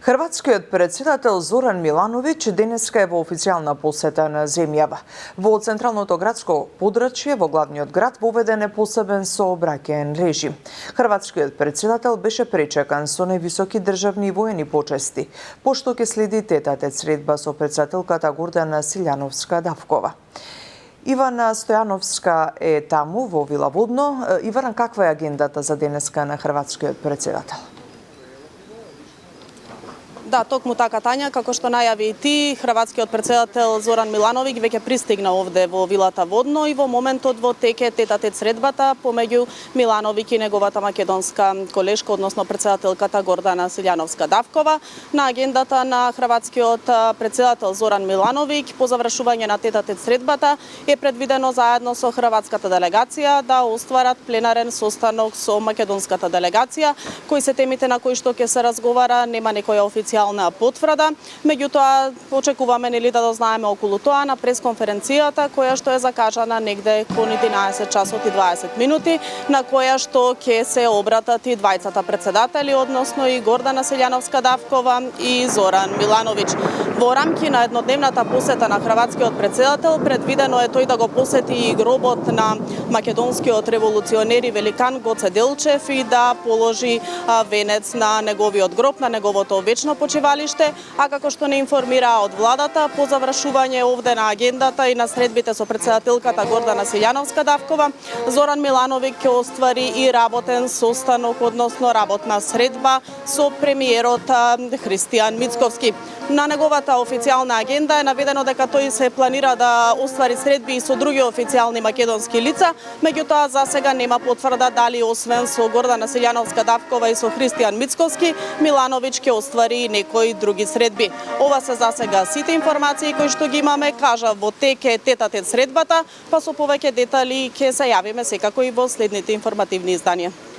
Хрватскиот председател Зоран Милановиќ денеска е во официјална посета на земјава. Во централното градско подрачје во главниот град воведен е посебен сообраќаен режим. Хрватскиот председател беше пречекан со највисоки државни и воени почести, пошто ќе следи тет-а-тет средба со председателката Гордана Силјановска-Давкова. Ивана Стојановска е таму во Вила Водно. Ивана, каква е агендата за денеска на хрватскиот председател? Да, токму така, Тања, како што најави и ти, хрватскиот председател Зоран Милановиќ веќе пристигна овде во Вилата Водно и во моментот во теке тет-а-тет средбата помеѓу Милановиќ и неговата македонска колешка, односно председателката Гордана Силјановска-Давкова. На агендата на хрватскиот председател Зоран Милановиќ по завршување на тет-а-тет средбата е предвидено заедно со хрватската делегација да остварат пленарен состанок со македонската делегација. Кои се темите на кои што ќе се разговара, нема некоја официјална потврда, меѓутоа очекуваме да дознаеме околу тоа на пресконференцијата која што е закажана негде кон 11 часот и 20 минути, на која што ќе се обратат и двајцата председатели, односно и Гордана Силјановска-Давкова и Зоран Милановиќ. Во рамки на еднодневната посета на хрватскиот председател предвидено е тој да го посети и гробот на македонскиот револуционер и великан Гоце Делчев и да положи венец на неговиот гроб, на неговото вечно почивалиште, а како што не информираа од владата, по завршување овде на агендата и на средбите со председателката Гордана Силјановска-Давкова, Зоран Милановиќ ќе оствари и работен состанок, односно работна средба со премиерот Христијан Мицковски. На неговата официјална агенда е наведено дека тој се планира да оствари средби и со други официјални македонски лица, меѓутоа за сега нема потврда дали освен со Гордана Силјановска-Давкова и со Христијан Мицковски, Милановиќ ќе оствари и некои други средби. Ова се за сега сите информации кои што ги имаме, кажа во теке тет-а-тет средбата, па со повеќе детали ќе се јавиме секако и во следните информативни изданија.